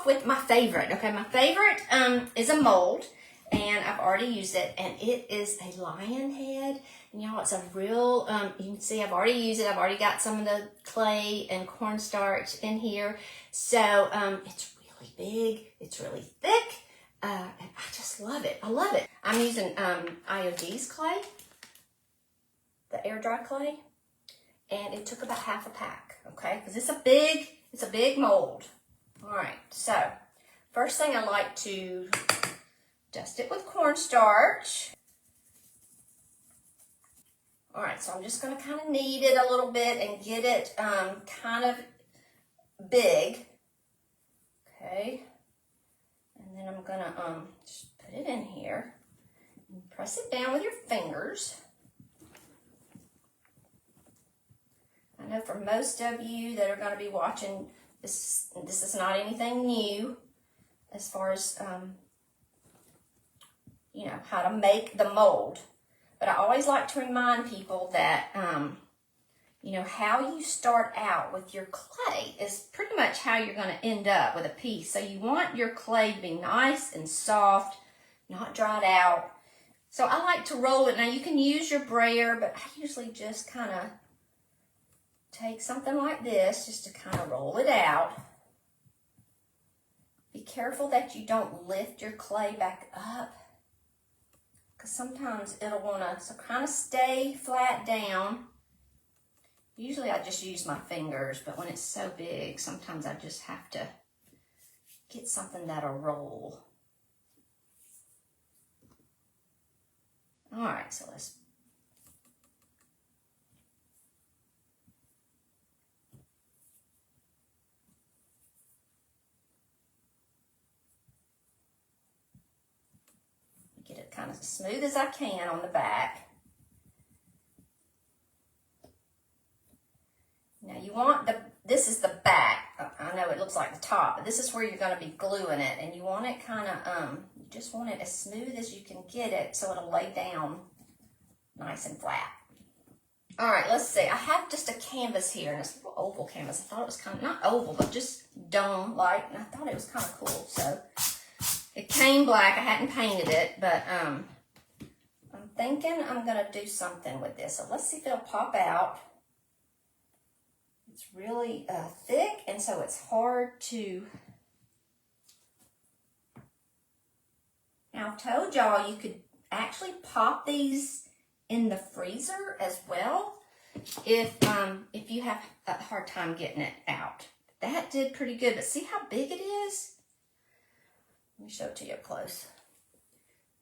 off with my favorite. Okay, my favorite is a mold, and I've already used it, and it is a lion head. And y'all, it's a real, you can see I've already used it. I've already got some of the clay and cornstarch in here. So it's really big, it's really thick, and I just love it. I love it. I'm using IOD's clay, the air dry clay, and it took about half a pack, okay? Because it's a big mold. All right, so first thing I like to dust it with cornstarch. All right, so I'm just gonna kind of knead it a little bit and get it kind of big, okay? And then I'm gonna just put it in here and press it down with your fingers. I know for most of you that are gonna be watching, this is not anything new as far as, you know, how to make the mold. But I always like to remind people that, you know, how you start out with your clay is pretty much how you're going to end up with a piece. So you want your clay to be nice and soft, not dried out. So I like to roll it. Now you can use your brayer, but I usually just kind of take something like this just to kind of roll it out. Be careful that you don't lift your clay back up, because sometimes it'll want to, so kind of stay flat down. Usually I just use my fingers, but when it's so big, sometimes I just have to get something that'll roll. All right, so let's get it kind of as smooth as I can on the back. Now you want this is the back. I know it looks like the top, but this is where you're going to be gluing it, and you want it kind of, you just want it as smooth as you can get it so it'll lay down nice and flat. All right, let's see. I have just a canvas here, and it's a little oval canvas. I thought it was kind of, not oval, but just dome-like, and I thought it was kind of cool, so. It came black. I hadn't painted it, but I'm thinking I'm going to do something with this. So let's see if it'll pop out. It's really thick, and so it's hard to... Now, I've told y'all you could actually pop these in the freezer as well if you have a hard time getting it out. That did pretty good, but see how big it is? Let me show it to you up close.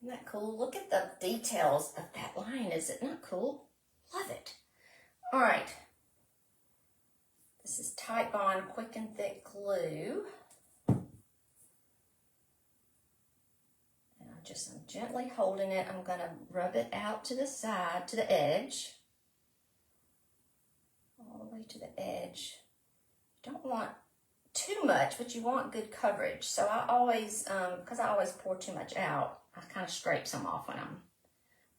Isn't that cool? Look at the details of that line. Is it not cool? Love it. All right. This is Tight Bond Quick and Thick Glue. And I'm gently holding it. I'm going to rub it out to the side, to the edge. All the way to the edge. Don't want too much, but you want good coverage. So I always, because I always pour too much out, I kind of scrape some off when I'm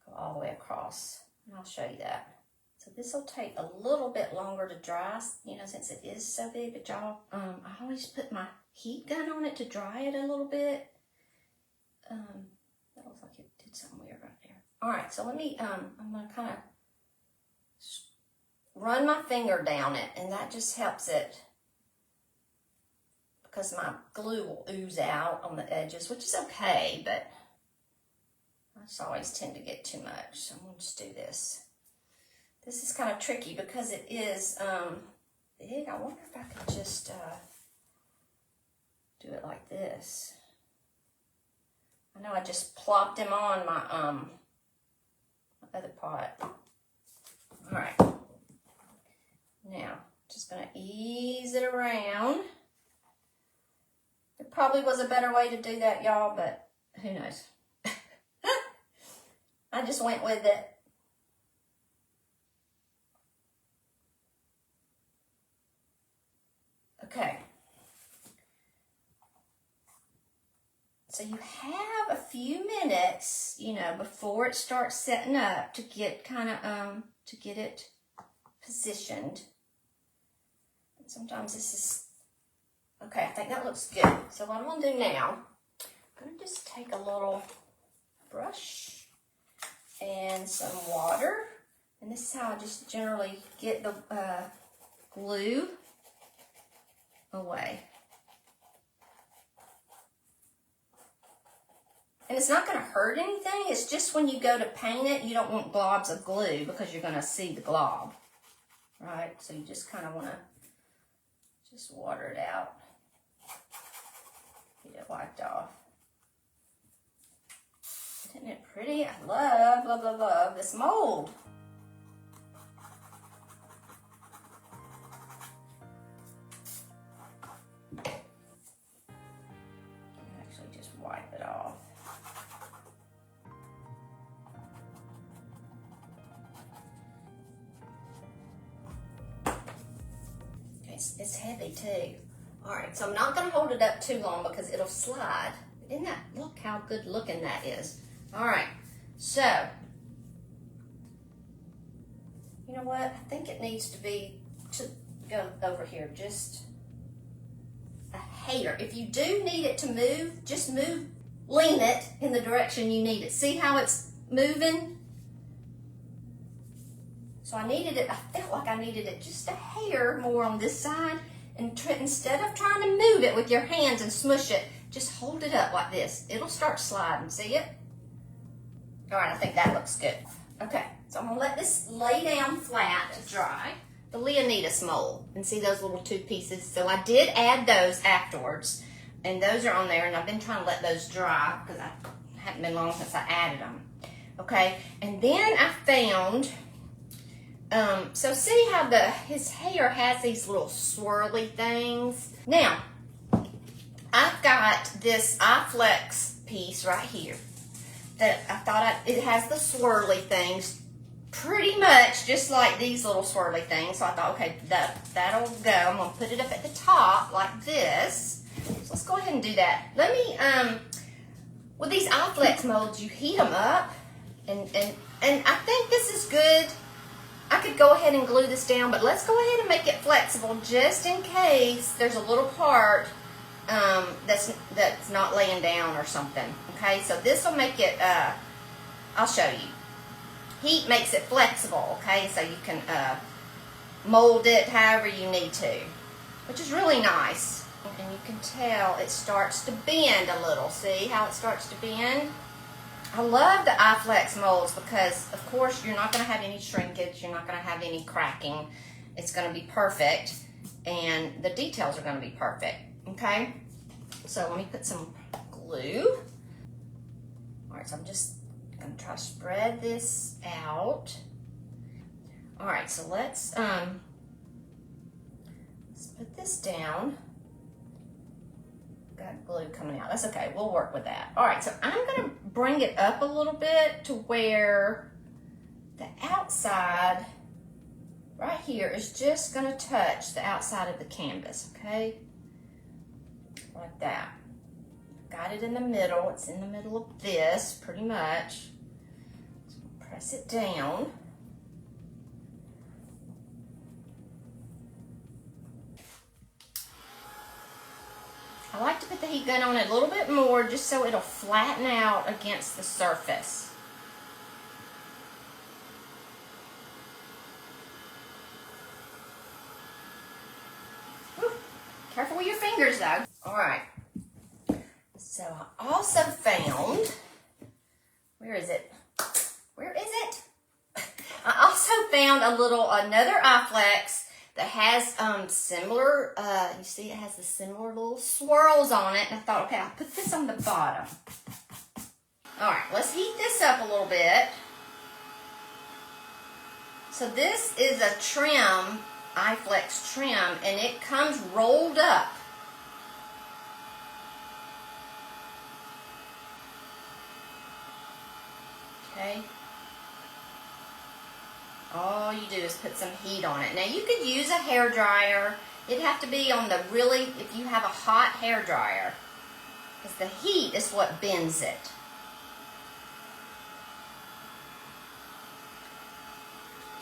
go all the way across. And I'll show you that. So this will take a little bit longer to dry, you know, since it is so big. But y'all, I always put my heat gun on it to dry it a little bit. That looks like it did something weird right there. All right, so let me, I'm going to kind of run my finger down it, and that just helps it, because my glue will ooze out on the edges, which is okay, but I just always tend to get too much. So I'm going to just do this. This is kind of tricky because it is big. I wonder if I could just do it like this. I know I just plopped them on my other pot. All right. Now, just going to ease it around. There probably was a better way to do that, y'all, but who knows? I just went with it. Okay. So you have a few minutes, you know, before it starts setting up to get kind of, to get it positioned. And sometimes this is Okay, I think that looks good. So what I'm gonna do now, I'm gonna just take a little brush and some water. And this is how I just generally get the glue away. And it's not going to hurt anything. It's just when you go to paint it, you don't want globs of glue because you're going to see the glob. Right? So you just kind of want to just water it out. Get it wiped off. Isn't it pretty? I love this mold. Actually, just wipe it off. It's heavy too. All right, so I'm not going to hold it up too long because it'll slide. Isn't that, look how good looking that is. All right, so, you know what? I think it needs to be, to go over here, just a hair. If you do need it to move, just move, lean it in the direction you need it. See how it's moving? So I needed it, I felt like I needed it just a hair more on this side. And instead of trying to move it with your hands and smush it, just hold it up like this. It'll start sliding, see it? All right, I think that looks good. Okay, so I'm gonna let this lay down flat to dry. The Leonidas mold, and see those little two pieces? So I did add those afterwards, and those are on there, and I've been trying to let those dry because I haven't been long since I added them. Okay, and then I found, so see how his hair has these little swirly things? Now, I've got this IFLEX piece right here that I thought it has the swirly things pretty much just like these little swirly things. So I thought, okay, that'll go. I'm gonna put it up at the top like this. So let's go ahead and do that. Let me, with these IFLEX molds, you heat them up, and I think this is good. I could go ahead and glue this down, but let's go ahead and make it flexible just in case there's a little part that's not laying down or something. Okay, so this will make it, I'll show you. Heat makes it flexible, okay, so you can mold it however you need to, which is really nice. And you can tell it starts to bend a little. See how it starts to bend? I love the IFLEX molds because, of course, you're not going to have any shrinkage. You're not going to have any cracking. It's going to be perfect, and the details are going to be perfect, okay? So let me put some glue. All right, so I'm just going to try to spread this out. All right, so let's put this down. Got glue coming out. That's okay. We'll work with that. All right, so I'm going to bring it up a little bit to where the outside right here is just going to touch the outside of the canvas, okay? Like that. Got it in the middle. It's in the middle of this, pretty much. So press it down. I like to put the heat gun on it a little bit more just so it'll flatten out against the surface. Whew. Careful with your fingers though. All right. So I also found, where is it? Where is it? I also found another IFLEX that has similar, you see it has the similar little swirls on it. And I thought, okay, I'll put this on the bottom. All right, let's heat this up a little bit. So this is a trim, IFLEX trim, and it comes rolled up. Okay. All you do is put some heat on it. Now you could use a hair dryer. It'd have to be on the really, if you have a hot hair dryer, because the heat is what bends it.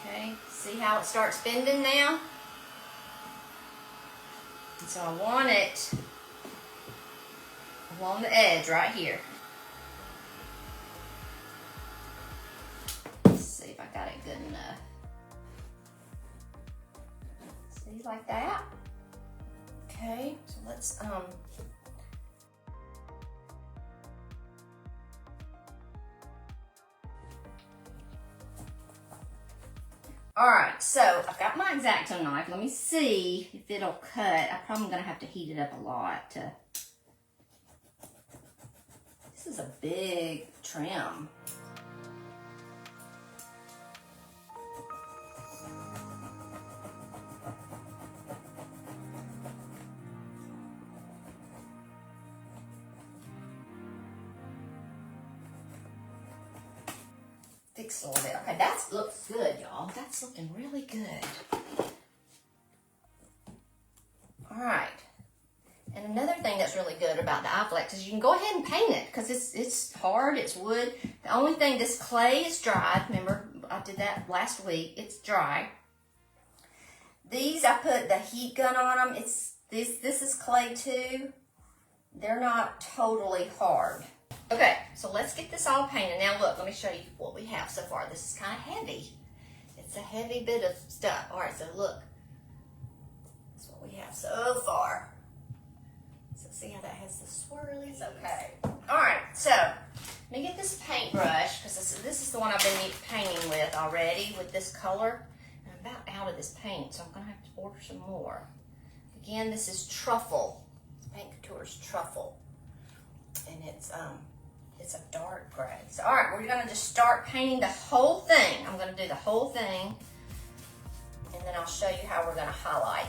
Okay, see how it starts bending now? And so I want it along the edge right here. Let's see if I got it good enough. See, like that? Okay, so let's all right, so I've got my X-Acto knife. Let me see if it'll cut. I'm probably gonna have to heat it up a lot to. This is a big trim. Fix a little bit. Okay, that looks good, y'all. That's looking really good. All right. And another thing that's really good about the IFLEX is you can go ahead and paint it because it's hard, it's wood. The only thing, this clay is dry. Remember, I did that last week. It's dry. These, I put the heat gun on them. This is clay too. They're not totally hard. Okay, so let's get this all painted. Now look, let me show you what we have so far. This is kind of heavy. It's a heavy bit of stuff. All right, so look. That's what we have so far. So see how that has the swirlies? Okay. All right, so let me get this paintbrush because this is the one I've been painting with already with this color. And I'm about out of this paint, so I'm gonna have to order some more. Again, this is Truffle. Paint Couture's Truffle. And it's a dark gray. So all right, we're gonna just start painting the whole thing. I'm gonna do the whole thing, and then I'll show you how we're gonna highlight.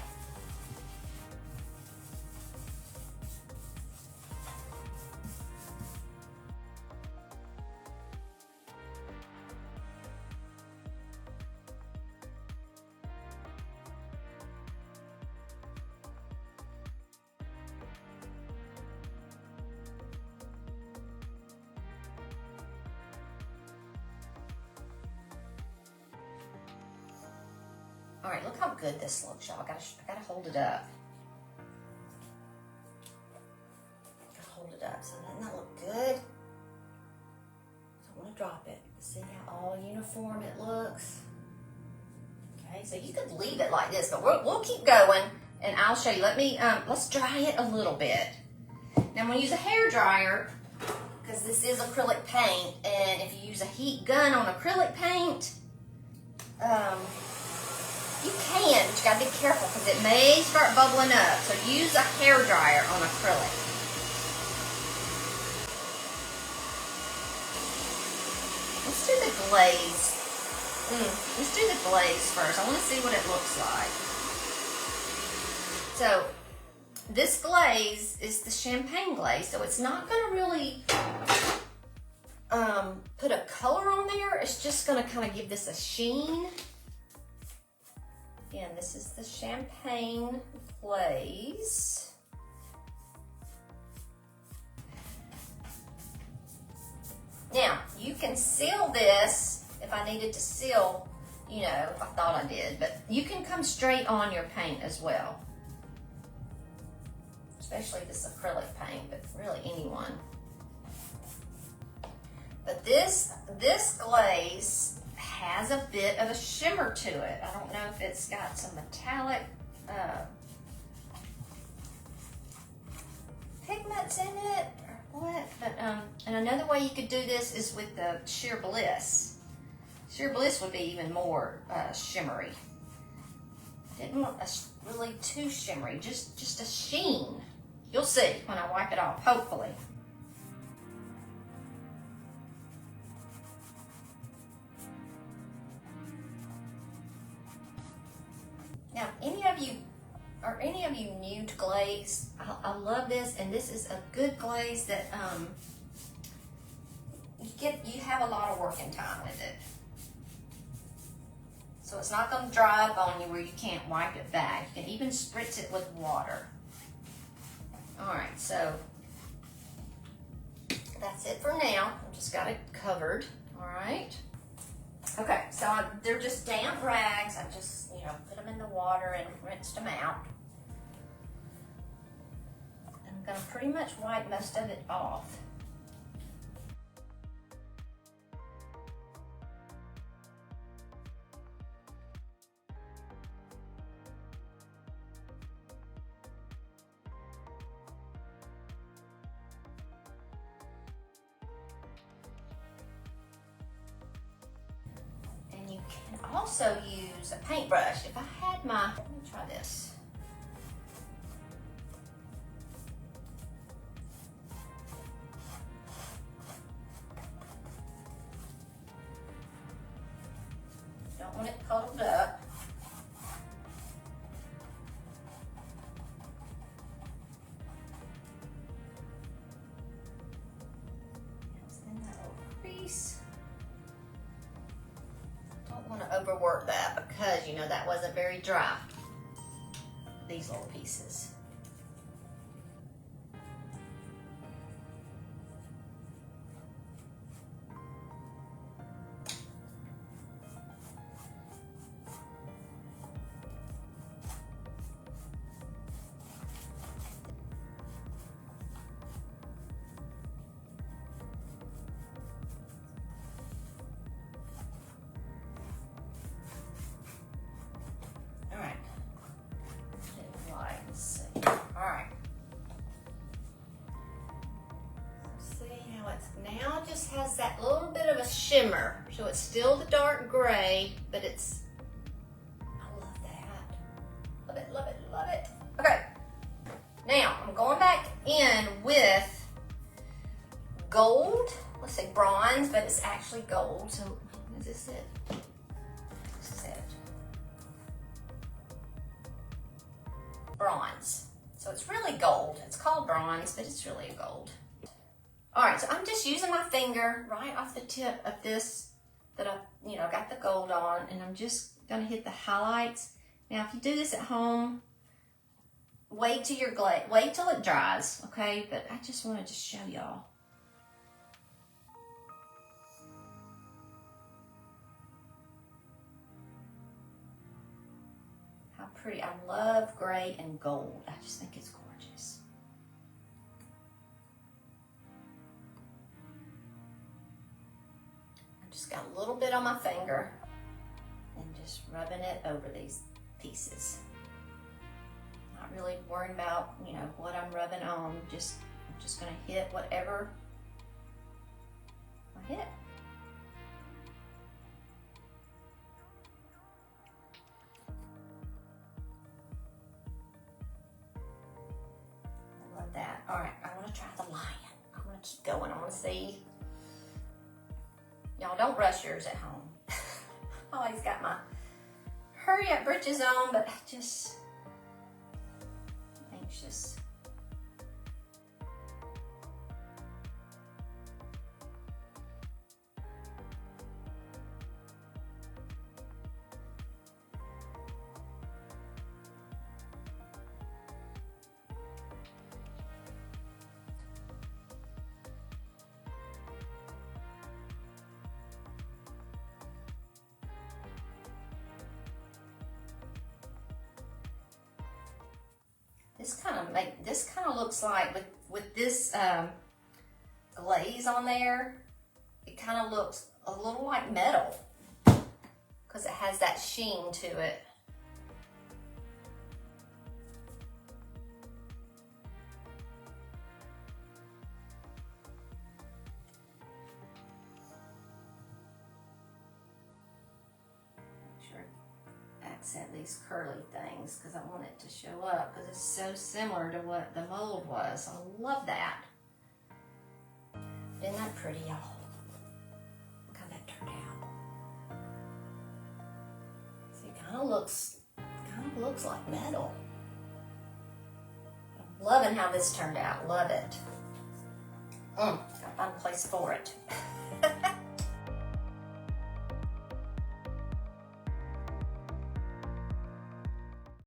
All right, look how good this looks, y'all. I gotta hold it up. Gotta hold it up. So doesn't that look good? Don't want to drop it. See how all uniform it looks? Okay, so you could leave it like this, but we'll keep going, and I'll show you. Let's dry it a little bit. Now I'm gonna use a hair dryer because this is acrylic paint, and if you use a heat gun on acrylic paint, you can, but you gotta be careful because it may start bubbling up. So use a hair dryer on acrylic. Let's do the glaze. Let's do the glaze first. I want to see what it looks like. So this glaze is the champagne glaze, so it's not gonna really put a color on there. It's just gonna kind of give this a sheen. Again, this is the champagne glaze. Now, you can seal this if I needed to seal, you know, if I thought I did, but you can come straight on your paint as well. Especially this acrylic paint, but really anyone. But this glaze has a bit of a shimmer to it. I don't know if it's got some metallic pigments in it or what, but and another way you could do this is with the Sheer Bliss. Sheer Bliss would be even more shimmery. Didn't want a really too shimmery, just a sheen. You'll see when I wipe it off, hopefully. Now, are any of you new to glaze? I love this, and this is a good glaze that you have a lot of working time with it. So it's not going to dry up on you where you can't wipe it back. You can even spritz it with water. All right, so that's it for now. I've just got it covered. All right. Okay, so they're just damp rags. I just, put them in the water and rinsed them out. gonna pretty much wipe most of it off. And you can also use a paintbrush. If I had my, let me try this. Don't want it puddled up. Send that little crease. Don't want to overwork that because you know that wasn't very dry. These little pieces. Now it just has that little bit of a shimmer. So it's still the dark gray, but it's, I love that. Love it, love it, love it. Okay, now I'm going back in with gold. Let's say bronze, but it's actually gold. So is this it? This is it. Bronze. So it's really gold. It's called bronze, but it's really a gold. All right, so I'm just using my finger right off the tip of this that I, got the gold on, and I'm just gonna hit the highlights. Now, if you do this at home, wait till wait till it dries, okay? But I just wanted to show y'all. How pretty, I love gray and gold. I just think it's gorgeous. Just got a little bit on my finger and just rubbing it over these pieces. Not really worrying about, what I'm rubbing on. I'm just gonna hit whatever I hit. I love that. All right, I wanna try the lion. I'm gonna keep going. I wanna see. Y'all don't rush yours at home. I always got my hurry up britches on, but I just anxious. This kind of looks like with this glaze on there, it kind of looks a little like metal because it has that sheen to it. Accent these curly things because I want it to show up because it's so similar to what the mold was. I love that. Isn't that pretty, y'all? Look how that turned out. See, it kind of looks like metal. I'm loving how this turned out. Love it. Gotta find a place for it.